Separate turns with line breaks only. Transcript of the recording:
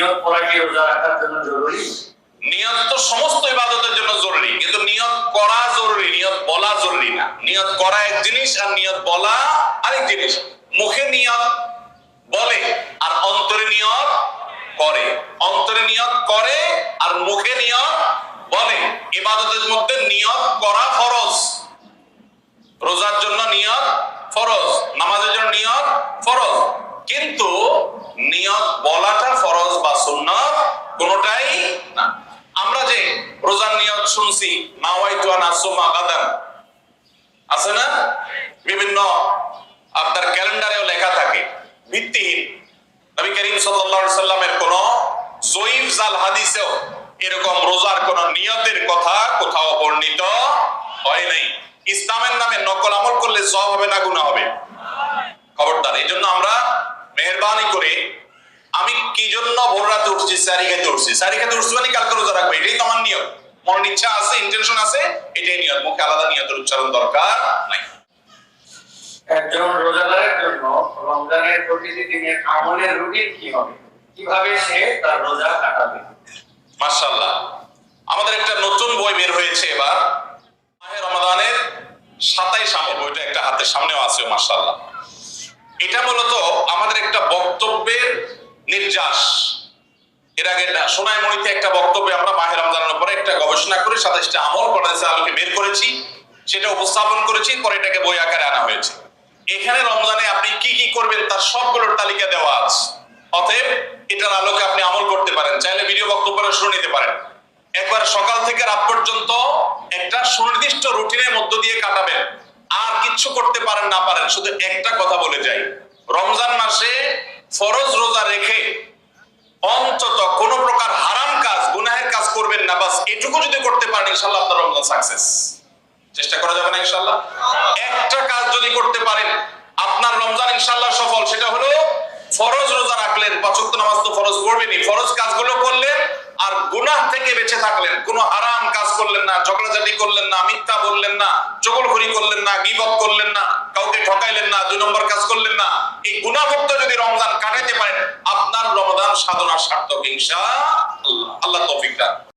নিয়ত করা কি রোজা রাখার জন্য জরুরি?
নিয়ত তো সমস্ত ইবাদতের জন্য জরুরি, কিন্তু নিয়ত করা জরুরি, নিয়ত বলা জরুরি না। নিয়ত করা এক জিনিস আর নিয়ত বলা আরেক জিনিস। মুখে নিয়ত বলে আর অন্তরে নিয়ত করে, অন্তরে নিয়ত করে আর মুখে নিয়ত বলে। ইবাদতের মধ্যে নিয়ত করা ফরজ। রোজার জন্য নিয়ত ফরজ, নামাজের জন্য নিয়ত ফরজ, কিন্তু নিয়ত বলাটা ফরজ বা সুন্নাত কোনটাই না। আমরা যে রোজার নিয়ত শুনছি, নাওয়াইতু আন আসুমা গাদান, আছে না? বিভিন্ন আপনার ক্যালেন্ডারেও লেখা থাকে, ভিত্তিহীন। নবী করিম সাল্লাল্লাহু আলাইহি সাল্লামের কোন জয়ীফ জাল হাদিসেও এরকম রোজার কোন নিয়তের কথা কোথাও বর্ণিত হয় নাই। ইসলামের নামে নকল আমল করলে সওয়াব হবে না গুনাহ হবে? খবরদার। এই জন্য আমরা মেহেরবানি করে, আমি কি জন্য ভোর রাতে উঠছি, সারি খেতে উঠছি, সারি খেতে উঠছি মানে কালকে রোজা রাখবো, এটাই তো আমার নিয়ত। মনের ইচ্ছা আছে, ইন্টেনশন আছে, এটাই নিয়ত। মুখে আলাদা নিয়তের উচ্চারণ দরকার নাই।
একজন রোজাদারের জন্য রমজানের প্রতিটি দিনের আমলের রুটিন কি হবে, কিভাবে সে তার রোজা কাটাবে?
মাশাআল্লাহ, আমাদের একটা নতুন বই বের হয়েছে এবার, মাহে রমাদানের 27 আমল। বইটা একটা হাতের সামনেও আছে, মাশাআল্লাহ। এটা মূলত আমাদের একটা বক্তব্যের নির্যাস। এর আগে সোনাইমণিতে একটা বক্তব্যে আমরা মাহে রমজানের উপরে একটা গবেষণা করে 27টা আমল করেছে আলোকে বের করেছি, সেটা উপস্থাপন করেছি, পরে এটাকে বই আকারে আনা হয়েছে। এখানে রমজানে আপনি কি কি করবেন তার সবগুলোর তালিকা দেওয়া আছে। অতএব এটার আলোকে আপনি আমল করতে পারেন, চাইলে ভিডিও বক্তব্যটা শুনে নিতে পারেন। একবার সকাল থেকে রাত পর্যন্ত একটা সুনির্দিষ্ট রুটিনের মধ্য দিয়ে কাটাবেন, আর কিচ্ছু করতে পারেন না পারেন, শুধু একটা কথা বলে যাই, রমজান মাসে ফরজ রোজা রেখে অন্তত কোন প্রকার হারাম কাজ, গুনাহের কাজ করবেন না। বাস এটুকু যদি করতে পারেন, ইনশাআল্লাহ আপনার রমজান সাকসেস। চেষ্টা করা যাবে না ইনশাআল্লাহ? একটা কাজ যদি করতে পারেন, আপনার রমজান ইনশাআল্লাহ সফল। সেটা হলো ফরজ রোজা রাখলেন, 5 ওয়াক্ত নামাজ তো ফরজ পড়বেনই, ফরজ কাজগুলো করলেন আর গুনাহ থেকে বেঁচে থাকলেন। কোনো হারাম কাজ করলেন না, ঝগড়াঝাটি করলেন না, মিথ্যা বললেন না, চগলখড়ি করলেন না, গীবত করলেন না, কাউকে ঠকাইলেন না, 2 নম্বর কাজ করলেন না। এই গুনাহমুক্ত যদি রমজান কাটাইতে পারেন, আপনার রমজান সাধনা সার্থক ইনশাআল্লাহ। আল্লাহ তৌফিক দান।